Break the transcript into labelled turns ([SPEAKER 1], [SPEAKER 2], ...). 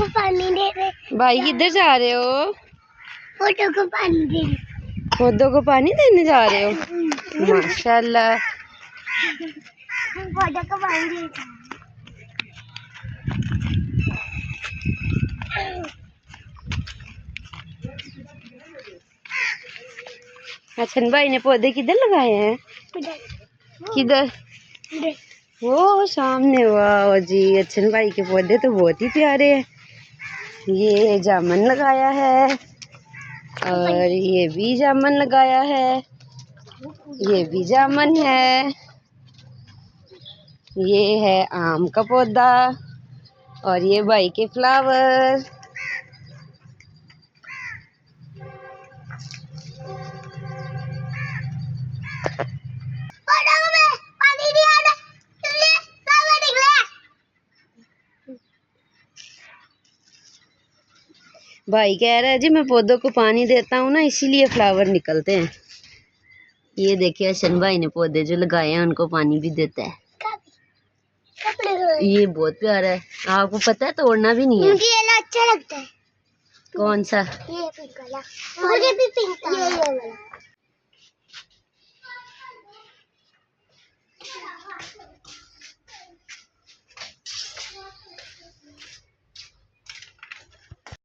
[SPEAKER 1] पानी दे रहे।
[SPEAKER 2] भाई किधर जा रहे हो?
[SPEAKER 1] पौधों को पानी दे रहे।
[SPEAKER 2] पौधों को पानी देने जा रहे हो? माशाल्लाह।
[SPEAKER 1] पौधों को पानी दे रहे।
[SPEAKER 2] हसन भाई ने पौधे किधर लगाए हैं? किधर? वो सामने। वाह जी, हसन भाई के पौधे तो बहुत ही प्यारे हैं। ये जामुन लगाया है और ये भी जामुन लगाया है। ये भी जामुन है। ये है आम का पौधा और ये भाई के फ्लावर। भाई कह रहा है जी मैं पौधों को पानी देता हूँ ना, इसीलिए फ्लावर निकलते हैं। ये देखिए हसन भाई ने पौधे जो लगाए हैं उनको पानी भी देता है। ये बहुत प्यारा है। आपको पता है तोड़ना भी नहीं है।
[SPEAKER 1] मुझे ये अच्छा लगता है।
[SPEAKER 2] कौन सा?
[SPEAKER 1] ये पिंक वाला। मुझे भी पिंक वाला। ये वाला।